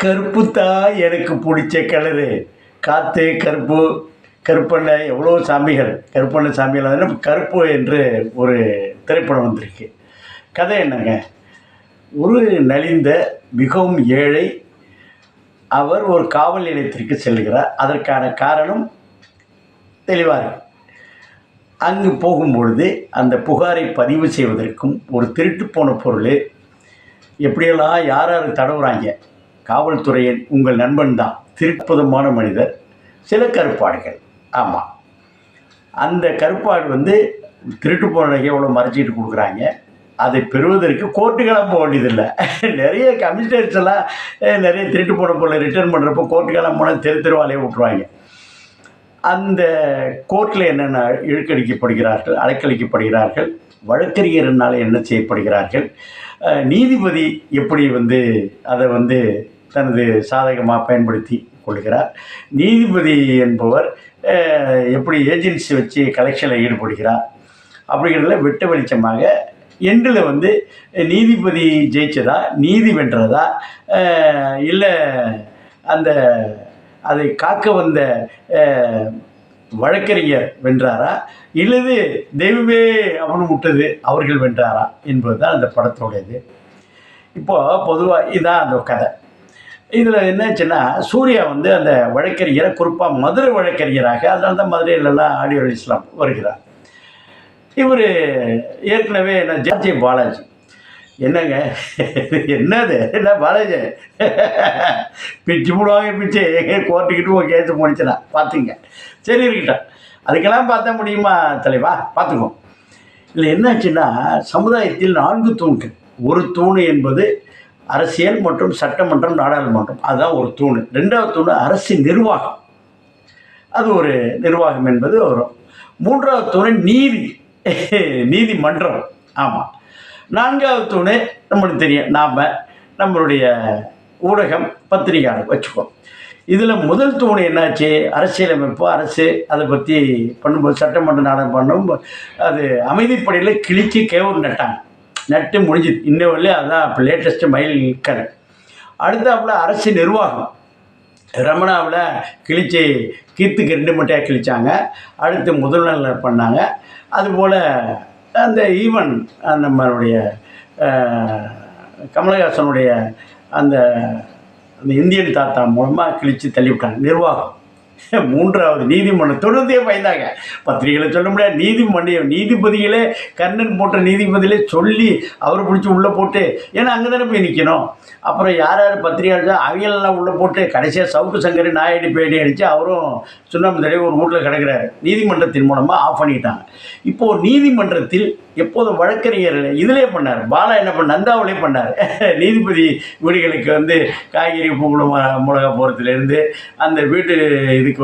கருப்பு தான் எனக்கு பிடிச்ச கலரு. காற்று கருப்பு, கருப்பண்ண எவ்வளோ சாமிகள், கருப்பண்ண சாமிகள் அதில் கருப்பு என்று ஒரு திரைப்படம் வந்திருக்கு. கதை என்னங்க, ஒரு நலிந்த மிகவும் ஏழை அவர் ஒரு காவல் நிலையத்திற்கு செல்கிறார். அதற்கான காரணம் தெளிவாக இருக்கு. அங்கு போகும்பொழுது அந்த புகாரை பதிவு செய்வதற்கும் ஒரு திருட்டு போன பொருள் எப்படியெல்லாம் யார் யார் தடவுறாங்க. காவல்துறையின் உங்கள் நண்பன் தான் திருப்பதமான மனிதர், சில கருப்பாடுகள். ஆமாம், அந்த கருப்பாடு திருட்டு போன எவ்வளோ மறைச்சிட்டு கொடுக்குறாங்க. அதை பெறுவதற்கு கோர்ட்டுக்கெல்லாம் போக வேண்டியதில்லை. நிறைய கமிஷனர்ஸ் எல்லாம் நிறைய திருட்டு போன பொருளை ரிட்டர்ன் பண்ணுறப்போ கோர்ட்டுக்கெல்லாம் போனால் தெருவாலையே விட்டுருவாங்க. அந்த கோர்ட்டில் என்னென்ன இழுக்கடிக்கப்படுகிறார்கள், அலைக்கழிக்கப்படுகிறார்கள், வழக்கறிஞர்னால் என்ன செய்யப்படுகிறார்கள், நீதிபதி எப்படி அதை தனது சாதகமாக பயன்படுத்தி கொள்கிறார், நீதிபதி என்பவர் எப்படி ஏஜென்சி வச்சு கலெக்ஷனில் ஈடுபடுகிறார் அப்படிங்கிறதுல வெட்ட வெளிச்சமாக எண்டில் நீதிபதி ஜெயிச்சதா, நீதி வென்றதா, இல்லை அதை காக்க வந்த வழக்கறிஞர் வென்றாரா, இல்லது தெய்வமே அவனு விட்டது அவர்கள் வென்றாரா என்பது தான் அந்த படத்தோடையது. இப்போது பொதுவாக இதான் அந்த கதை. இதில் என்னாச்சுன்னா, சூர்யா அந்த வழக்கறிஞரை குறிப்பாக மதுரை வழக்கறிஞராக, அதனால தான் மதுரையிலலாம் ஆடியோ ரிலீஸ்லாம் வருகிறார். இவர் ஏற்கனவே ஜார்ஜி பாலாஜி. என்னங்க என்னது என்ன பாலாஜி பிச்சு போடுவாங்க, பிச்சு கோர்ட்டுக்கிட்டு ஒரு கேஸு முடிச்சுனா பார்த்துங்க. சரி இருக்கட்டும், அதுக்கெல்லாம் பார்த்தா முடியுமா தலைவா, பார்த்துக்கோம். இதில் என்னாச்சுன்னா, சமுதாயத்தில் 4 தூண்கள். ஒரு தூண் என்பது அரசியல் மற்றும் சட்டமன்றம், நாடாளுமன்றம், அதுதான் ஒரு தூண். 2வது தூண் அரசு நிர்வாகம், அது ஒரு நிர்வாகம் என்பது வரும். 3வது தூண் நீதிமன்றம். ஆமாம். 4வது தூண் நம்மளுக்கு தெரியும், நம்மளுடைய ஊடகம், பத்திரிகையாளர் வச்சுக்கோம். இதில் முதல் தூண் என்னாச்சு, அரசியலமைப்பு, அரசு அதை பற்றி பண்ணும்போது சட்டமன்ற நாடகம் பண்ணும் அது அமைதிப்படையில் கிழிச்சு கேவூர் நட்டு முடிஞ்சுது. இன்னும் வரலையும் அதுதான் இப்போ லேட்டஸ்ட்டு மைல் கரு. அடுத்தாப்புல அரசு நிர்வாகம், ரமணாவில் கிழிச்சு கீர்த்துக்கு 2 மட்டையாக கிழிச்சாங்க. அடுத்து முதல் நாள் பண்ணாங்க. அதுபோல் அந்த ஈவன் நம்மளுடைய கமலஹாசனுடைய அந்த இந்தியன் தாத்தா மூலமாக கிழித்து தள்ளிவிட்டாங்க நிர்வாகம். 3வது நீதிமன்றம் தொடர்ந்தே பயந்தாங்க. பத்திரிகையில் சொல்ல முடியாது, நீதிபதிகளே கர்ணன் போட்ட நீதிபதியிலே சொல்லி அவர் பிடிச்சி உள்ளே போட்டு, ஏன்னா அங்கே தானே போய் நிற்கணும். அப்புறம் யார் பத்திரிகையாளர் அவங்களெல்லாம் உள்ளே போட்டு கடைசியாக சவுக்கு சங்கர் நாயடி பேடி அடித்து அவரும் சுண்ணாம்பு தடவை ஒரு வீட்டில் கிடக்கிறாரு. நீதிமன்றத்தின் மூலமாக ஆஃப் பண்ணிட்டாங்க. இப்போது நீதிமன்றத்தில் எப்போதும் வழக்கறிஞர்கள் இதிலே பண்ணார். பாலா என்ன பண்ண, நந்தாவிலே பண்ணார். நீதிபதி வீடுகளுக்கு காய்கறி மிளகா போகிறதுலேருந்து அந்த வீட்டு இதுக்கு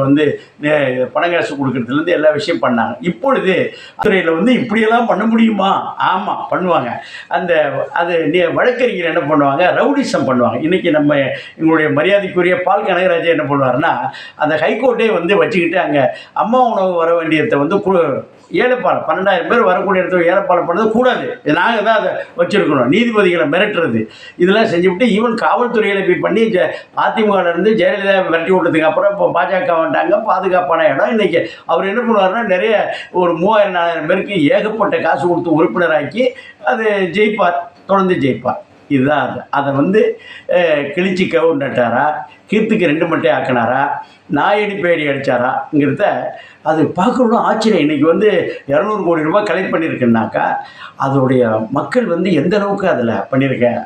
பணம் காசு கொடுக்கறதுலேருந்து எல்லா விஷயம் பண்ணாங்க. இப்பொழுது துறையில் இப்படியெல்லாம் பண்ண முடியுமா? ஆமாம், பண்ணுவாங்க. அது வழக்கறிஞர் என்ன பண்ணுவாங்க, ரவுடிசம் பண்ணுவாங்க. இன்றைக்கி எங்களுடைய மரியாதைக்குரிய பால் கனகராஜா என்ன பண்ணுவாருன்னா, அந்த ஹைகோர்ட்டே வச்சுக்கிட்டு அங்கே அம்மா உணவு வர வேண்டியதை ஏழைப்பாலை 12,000 பேர் வரக்கூடிய இடத்துல ஏழைப்பாலை பண்ணது கூடாது, நாங்கள் தான் அதை வச்சுருக்கணும், நீதிபதிகளை மிரட்டுறது இதெல்லாம் செஞ்சுவிட்டு ஈவன் காவல்துறையில் போய் பண்ணி அதிமுகலேருந்து ஜெயலலிதா விரட்டி விட்டதுக்கு அப்புறம் இப்போ பாஜக வந்துட்டாங்க. பாதுகாப்பான இடம். இன்றைக்கி அவர் என்ன பண்ணுவார்னா, நிறைய ஒரு 3,000-4,000 பேருக்கு ஏகப்பட்ட காசு கொடுத்து உறுப்பினராக்கி அது ஜெயிப்பார், தொடர்ந்து ஜெயிப்பார். இதுதான் அதை கிழிச்சி கவுர் நட்டாரா, கீர்த்துக்கு 2 மட்டை ஆக்கினாரா, நாயடி பேடி அடித்தாராங்கிறத அது பார்க்கணும் ஆச்சரியம். இன்றைக்கி 200 கோடி ரூபாய் கலெக்ட் பண்ணியிருக்குன்னாக்கா அதோடைய மக்கள் எந்த அளவுக்கு அதில் பண்ணியிருக்கேன்,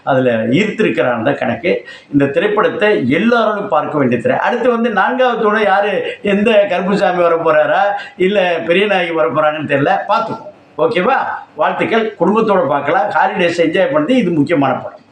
அதில் ஈர்த்திருக்கிறான்னு தான் கணக்கு. இந்த திரைப்படத்தை எல்லாரும் பார்க்க வேண்டிய திரை. அடுத்து 4வது தூணை யார், எந்த கருப்புசாமி வர போகிறாரா இல்லை பெரிய நாயகி வர போகிறாங்கன்னு தெரியல, பார்த்துக்கோம். ஓகேவா? வாழ்த்துக்கள். குடும்பத்தோடு பார்க்கலாம். ஹாலிடேஸ் என்ஜாய் பண்ணுறது இது முக்கியமான படம்.